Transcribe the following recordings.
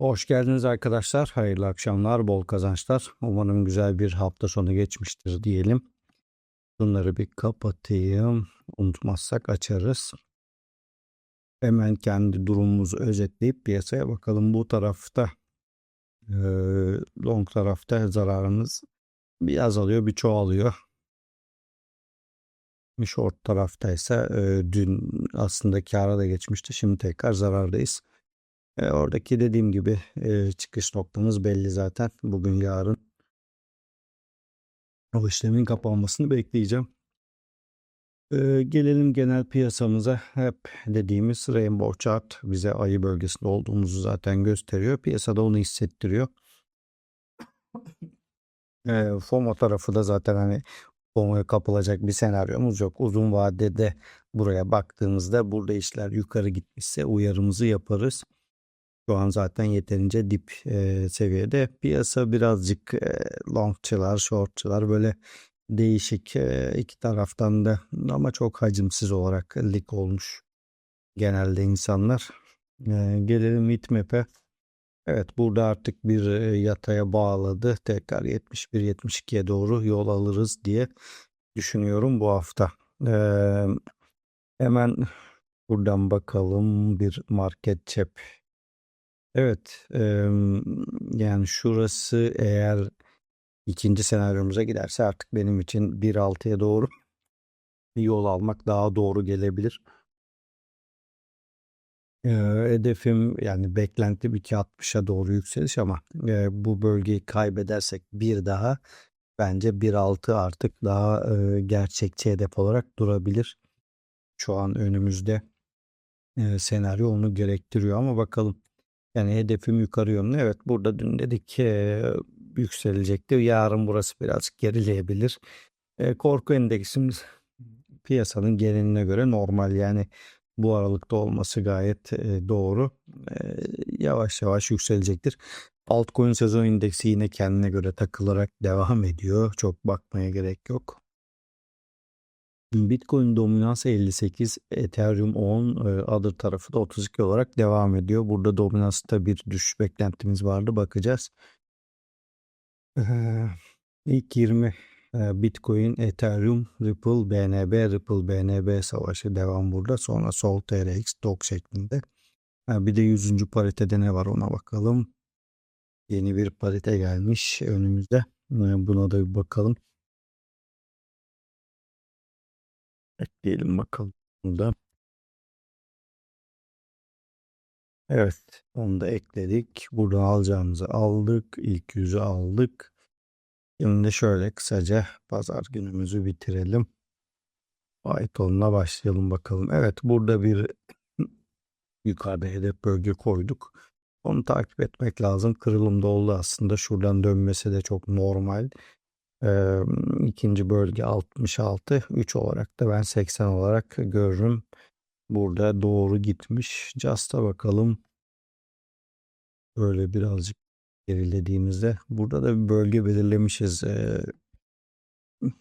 Hoş geldiniz arkadaşlar. Hayırlı akşamlar, bol kazançlar. Umarım güzel bir hafta sonu geçmiştir diyelim. Bunları bir kapatayım. Unutmazsak açarız. Hemen kendi durumumuzu özetleyip piyasaya bakalım. Bu tarafta e, long tarafta zararımız bir azalıyor, bir çoğalıyor. Short taraftaysa dün aslında kâra da geçmişti. Şimdi tekrar zarardayız. Oradaki dediğim gibi çıkış noktamız belli zaten. Bugün yarın o işlemin kapanmasını bekleyeceğim. Gelelim genel piyasamıza. Hep dediğimiz Rainbow Chart bize ayı bölgesinde olduğumuzu zaten gösteriyor. Piyasada onu hissettiriyor. FOMO tarafı da zaten hani FOMO'ya kapılacak bir senaryomuz yok. Uzun vadede buraya baktığımızda burada işler yukarı gitmişse uyarımızı yaparız. Şu an zaten yeterince dip seviyede. Piyasa birazcık longçılar, shortçılar böyle değişik iki taraftan da ama çok hacimsiz olarak lig olmuş genelde insanlar. Gelelim Bitmap'e. Evet burada artık bir yataya bağladı. Tekrar 71-72'ye doğru yol alırız diye düşünüyorum bu hafta. E, Hemen buradan bakalım bir market cap. Evet, yani şurası eğer ikinci senaryomuza giderse artık benim için 1.6'ya doğru yol almak daha doğru gelebilir. Hedefim yani beklenti 2.60'a doğru yükseliş ama bu bölgeyi kaybedersek bir daha bence 1.6 artık daha gerçekçi hedef olarak durabilir. Şu an önümüzde senaryo onu gerektiriyor ama bakalım. Yani hedefim yukarı yönlü. Evet burada dün dedik ki yükselecekti. Yarın burası birazcık gerileyebilir. Korku endeksimiz piyasanın geneline göre normal yani bu aralıkta olması gayet doğru. E, Yavaş yavaş yükselecektir. Altcoin sezon indeksi yine kendine göre takılarak devam ediyor. Çok bakmaya gerek yok. Bitcoin dominansı 58, Ethereum 10, Other tarafı da 32 olarak devam ediyor. Burada dominansta bir düşüş beklentimiz vardı. Bakacağız. İlk 20 Bitcoin, Ethereum, Ripple, BNB, Ripple, BNB savaşı devam burada. Sonra Sol, TRX, DOG şeklinde. Bir de 100. paritede ne var ona bakalım. Yeni bir parite gelmiş önümüzde. Buna da bir bakalım. Ekleyelim bakalım. Burada. Evet, onu da ekledik. Buradan alacağımızı aldık. İlk yüzü aldık. Şimdi şöyle kısaca pazar günümüzü bitirelim. Python'la başlayalım bakalım. Evet, burada bir yukarıda hedef bölge koyduk. Onu takip etmek lazım. Kırılım da oldu aslında. Şuradan dönmesi de çok normal. İkinci bölge 66. 3 olarak da ben 80 olarak görürüm. Burada doğru gitmiş. Just'a bakalım. Böyle birazcık gerilediğimizde. Burada da bir bölge belirlemişiz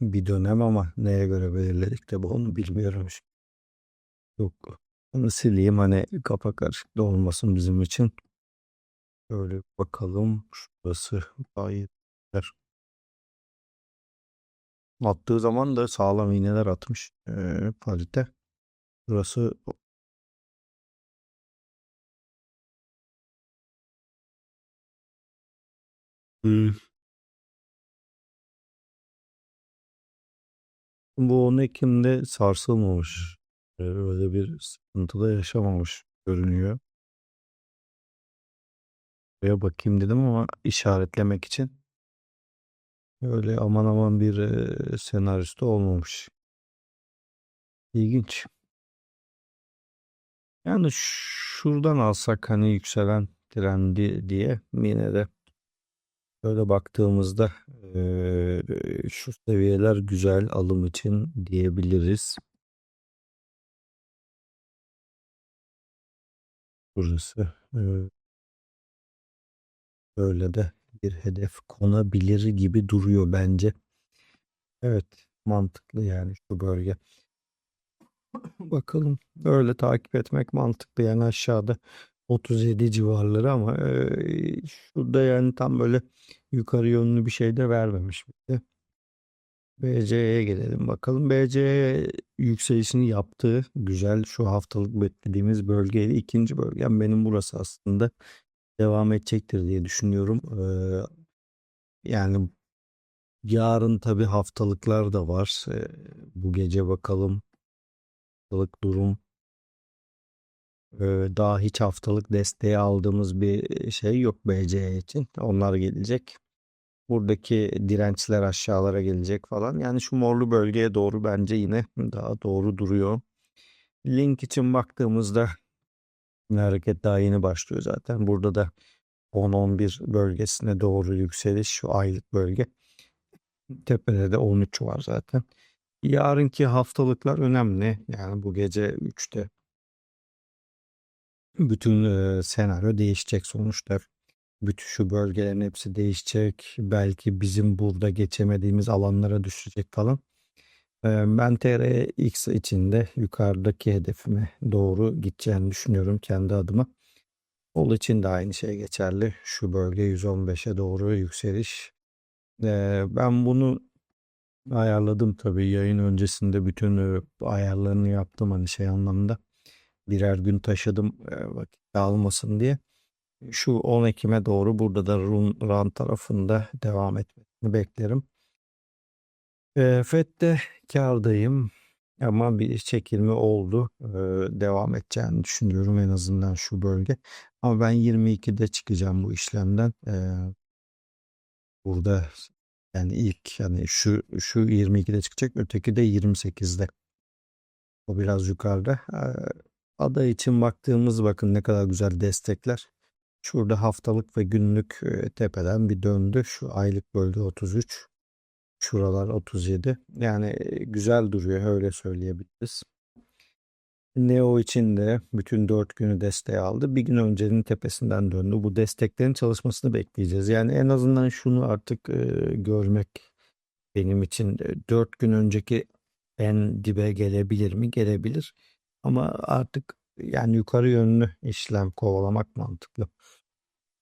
bir dönem ama neye göre belirledik de bu onu bilmiyorum. Yok. Onu sileyim hani kafa karışıklığı olmasın bizim için. Şöyle bakalım. Şurası daha iyi. Attığı zaman da sağlam iğneler atmış parite. Burası hmm. Bu 10 Ekim'de sarsılmamış. Öyle bir sıkıntı da yaşamamış görünüyor. Buraya bakayım dedim ama işaretlemek için öyle aman aman bir senaryosu da olmamış. İlginç. Yani şuradan alsak hani yükselen trendi diye yine de böyle baktığımızda şu seviyeler güzel alım için diyebiliriz. Burası böyle de bir hedef konabilir gibi duruyor bence. Evet, mantıklı yani şu bölge. Bakalım böyle takip etmek mantıklı yani aşağıda 37 civarları ama şurada yani tam böyle yukarı yönlü bir şey de vermemiş bize. BC'ye gelelim bakalım. BC yükselişini yaptığı güzel şu haftalık beklediğimiz bölgeyle ikinci bölgem benim burası aslında devam edecektir diye düşünüyorum. Yani yarın tabii haftalıklar da var. Bu gece bakalım haftalık durum. Daha hiç haftalık desteği aldığımız bir şey yok BC için. Onlar gelecek. Buradaki dirençler aşağılara gelecek falan. Yani şu morlu bölgeye doğru bence yine daha doğru duruyor. Link için baktığımızda yine hareket daha yeni başlıyor zaten. Burada da 10-11 bölgesine doğru yükseliş şu aylık bölge. Tepede de 13 var zaten. Yarınki haftalıklar önemli. Yani bu gece 3'te bütün senaryo değişecek sonuçta. Bütün şu bölgelerin hepsi değişecek. Belki bizim burada geçemediğimiz alanlara düşecek falan. Ben TRX içinde yukarıdaki hedefime doğru gideceğini düşünüyorum kendi adıma. Ol için de aynı şey geçerli. Şu bölge 115'e doğru yükseliş. Ben bunu ayarladım tabii yayın öncesinde bütün ayarlarını yaptım hani şey anlamda. Birer gün taşıdım vakit almasın diye. Şu 10 Ekim'e doğru burada da Run tarafında devam etmesini beklerim. FED'de kârdayım ama bir çekilme oldu. Devam edeceğini düşünüyorum en azından şu bölge. Ama ben 22'de çıkacağım bu işlemden. Burada yani ilk yani şu 22'de çıkacak, öteki de 28'de. O biraz yukarıda. Ada için baktığımız bakın ne kadar güzel destekler. Şurada haftalık ve günlük tepeden bir döndü. Şu aylık bölge 33. Şuralar 37. Yani güzel duruyor öyle söyleyebiliriz. Neo için de bütün 4 günü desteği aldı. Bir gün öncenin tepesinden döndü. Bu desteklerin çalışmasını bekleyeceğiz. Yani en azından şunu artık görmek benim için 4 gün önceki en dibe gelebilir mi? Gelebilir. Ama artık yani yukarı yönlü işlem kovalamak mantıklı.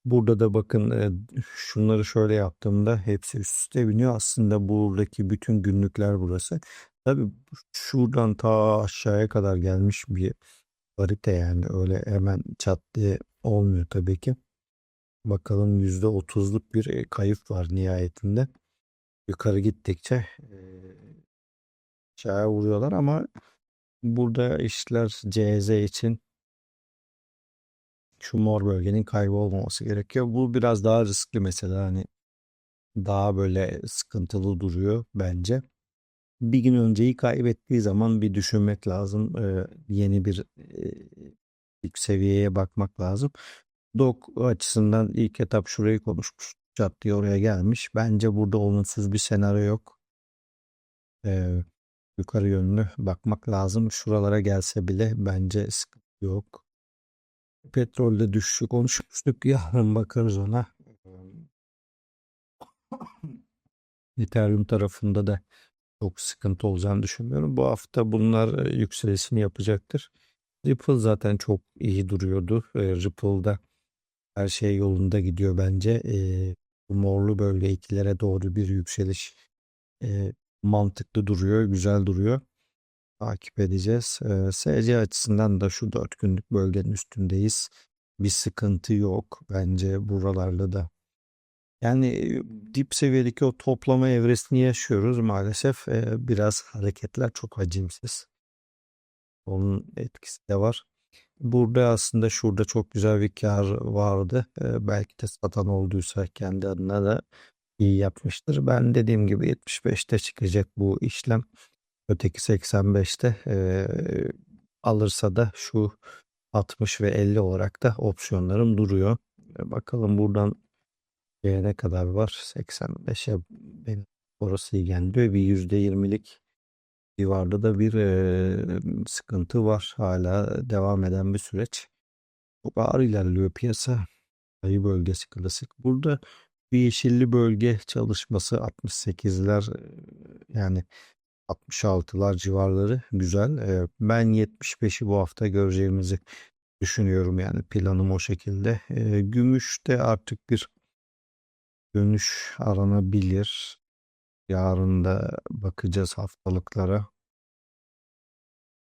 Burada da bakın şunları şöyle yaptığımda hepsi üst üste biniyor. Aslında buradaki bütün günlükler burası. Tabii şuradan ta aşağıya kadar gelmiş bir harita yani öyle hemen çat diye olmuyor tabii ki. Bakalım %30'luk bir kayıp var nihayetinde. Yukarı gittikçe aşağıya vuruyorlar ama burada işler CZ için şu mor bölgenin kaybolmaması gerekiyor. Bu biraz daha riskli mesela hani daha böyle sıkıntılı duruyor bence. Bir gün önceyi kaybettiği zaman bir düşünmek lazım. Yeni bir seviyeye bakmak lazım. Dok açısından ilk etap şurayı konuşmuş. Çat diye oraya gelmiş. Bence burada olumsuz bir senaryo yok. Ee, Yukarı yönlü bakmak lazım. Şuralara gelse bile bence sıkıntı yok. Petrolde düşüşü konuşmuştuk. Yarın bakarız ona. Ethereum tarafında da çok sıkıntı olacağını düşünmüyorum. Bu hafta bunlar yükselişini yapacaktır. Ripple zaten çok iyi duruyordu. Ripple'da her şey yolunda gidiyor bence. Bu morlu bölge ikilere doğru bir yükseliş mantıklı duruyor, güzel duruyor. Takip edeceğiz. SC açısından da şu 4 günlük bölgenin üstündeyiz. Bir sıkıntı yok bence buralarda da. Yani dip seviyedeki o toplama evresini yaşıyoruz maalesef. Biraz hareketler çok hacimsiz. Onun etkisi de var. Burada aslında şurada çok güzel bir kar vardı. Belki de satan olduysa kendi adına da iyi yapmıştır. Ben dediğim gibi 75'te çıkacak bu işlem. Öteki 85'te alırsa da şu 60 ve 50 olarak da opsiyonlarım duruyor. Bakalım buradan ne kadar var? 85'e benim orası ilgilendiriyor. Bir %20'lik civarda da bir sıkıntı var. Hala devam eden bir süreç. Çok ağır ilerliyor piyasa. Ayı bölgesi klasik. Burada bir yeşilli bölge çalışması 68'ler yani 66'lar civarları güzel. Ben 75'i bu hafta göreceğimizi düşünüyorum yani planım o şekilde. Gümüşte artık bir dönüş aranabilir. Yarın da bakacağız haftalıklara.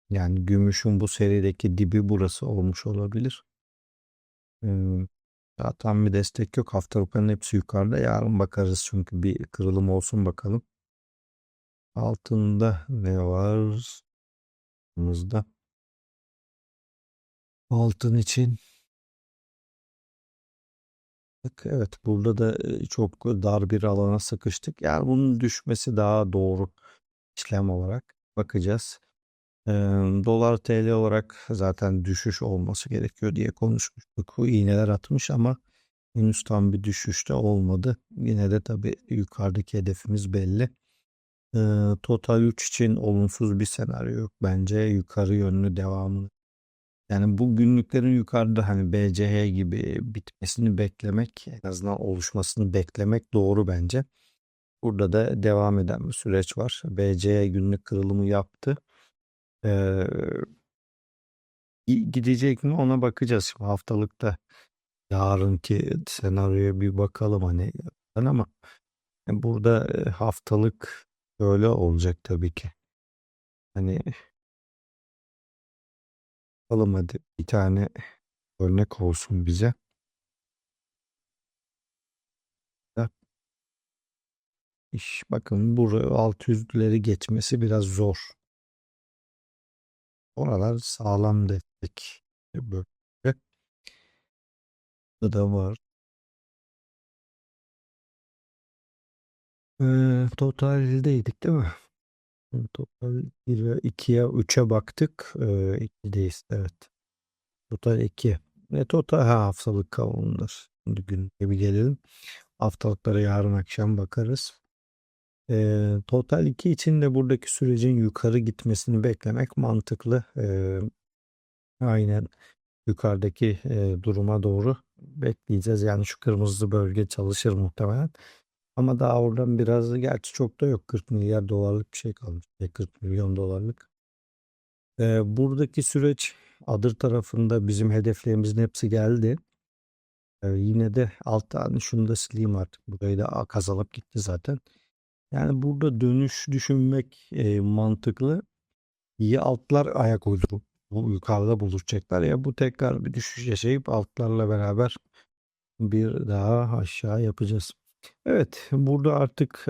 Yani gümüşün bu serideki dibi burası olmuş olabilir. Ee, Zaten bir destek yok. Haftalıkların hepsi yukarıda. Yarın bakarız çünkü bir kırılım olsun bakalım. Altında ne var? Altımızda. Altın için. Bak, evet burada da çok dar bir alana sıkıştık. Yani bunun düşmesi daha doğru işlem olarak bakacağız. Ee, Dolar TL olarak zaten düşüş olması gerekiyor diye konuşmuştuk. Bu iğneler atmış ama henüz tam bir düşüşte olmadı. Yine de tabii yukarıdaki hedefimiz belli. Total 3 için olumsuz bir senaryo yok bence. Yukarı yönlü devamlı. Yani bu günlüklerin yukarıda hani BCH gibi bitmesini beklemek, en azından oluşmasını beklemek doğru bence. Burada da devam eden bir süreç var. BCH günlük kırılımı yaptı. Ee, Gidecek mi ona bakacağız. Şimdi haftalıkta yarınki senaryoya bir bakalım hani ama burada haftalık böyle olacak tabii ki. Hani bakalım hadi bir tane örnek olsun bize. Da iş bakın buraya 600'leri geçmesi biraz zor. Oralar sağlam destek. Böyle da var. Totaldeydik değil mi? Total 1'e 2'ye 3'e baktık. 2'deyiz evet. Total 2. Total haftalık kavramlar. Şimdi güne bir gelelim. Haftalıklara yarın akşam bakarız. Total 2 için de buradaki sürecin yukarı gitmesini beklemek mantıklı. Aynen yukarıdaki duruma doğru bekleyeceğiz. Yani şu kırmızı bölge çalışır muhtemelen. Ama daha oradan biraz gerçi çok da yok. 40 milyar dolarlık bir şey kalmış. 40 milyon dolarlık. Buradaki süreç Adır tarafında bizim hedeflerimizin hepsi geldi. Yine de alttan şunu da sileyim artık. Burayı da kazalıp gitti zaten. Yani burada dönüş düşünmek mantıklı. İyi altlar ayak uydurup bu yukarıda buluşacaklar ya bu tekrar bir düşüş yaşayıp altlarla beraber bir daha aşağı yapacağız. Evet burada artık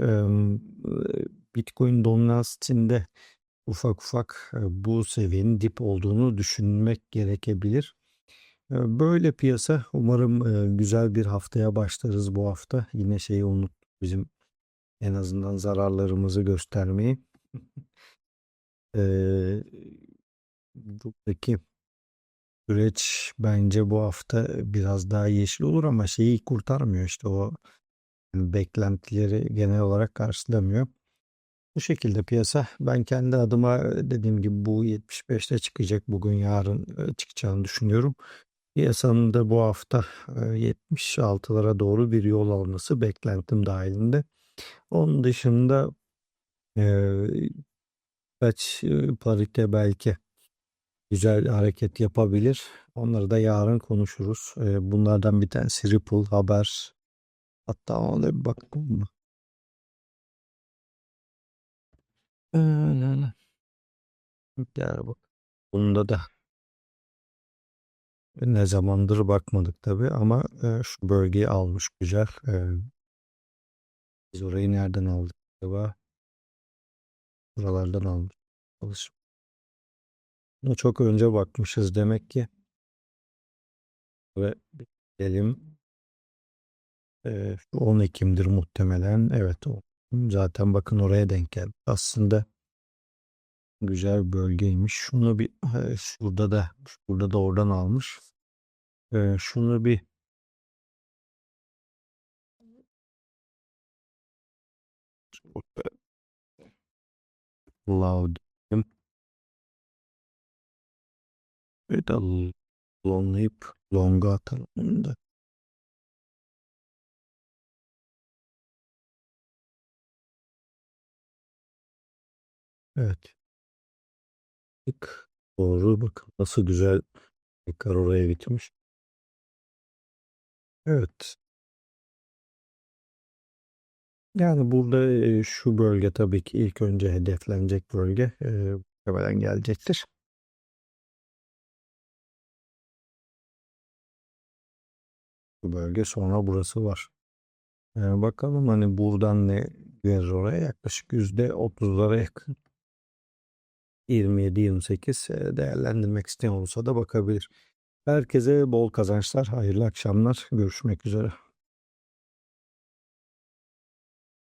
Bitcoin dominansında ufak ufak bu seviyenin dip olduğunu düşünmek gerekebilir. Böyle piyasa umarım güzel bir haftaya başlarız bu hafta. Yine şeyi unut bizim en azından zararlarımızı göstermeyi. Eee Buradaki süreç bence bu hafta biraz daha yeşil olur ama şeyi kurtarmıyor işte o yani beklentileri genel olarak karşılamıyor. Bu şekilde piyasa ben kendi adıma dediğim gibi bu 75'te çıkacak bugün yarın çıkacağını düşünüyorum. Piyasanın da bu hafta 76'lara doğru bir yol alması beklentim dahilinde. Onun dışında e, kaç parite belki güzel hareket yapabilir. Onları da yarın konuşuruz. Bunlardan bir tanesi Ripple haber. Hatta ona bir bakalım mı? Öyle. Gel bak. Bunda da ne zamandır bakmadık tabii ama şu bölgeyi almış güzel. Biz orayı nereden aldık acaba? Buralardan almış. Alış. Buna çok önce bakmışız demek ki. Ve gidelim. 10 Ekim'dir muhtemelen. Evet o. Zaten bakın oraya denk geldi. Aslında güzel bir bölgeymiş. Şunu bir şurada da oradan almış. Şunu bir loud diyeyim. Bir de longlayıp longa atalım onu da. Evet. Tık. Doğru bakın nasıl güzel Tekrar oraya gitmiş. Evet. Yani burada şu bölge tabii ki ilk önce hedeflenecek bölge. Muhtemelen gelecektir. Bu bölge sonra burası var. Bakalım hani buradan ne gelir oraya, yaklaşık %30'lara yakın. 27-28 değerlendirmek isteyen olursa da bakabilir. Herkese bol kazançlar, hayırlı akşamlar. Görüşmek üzere.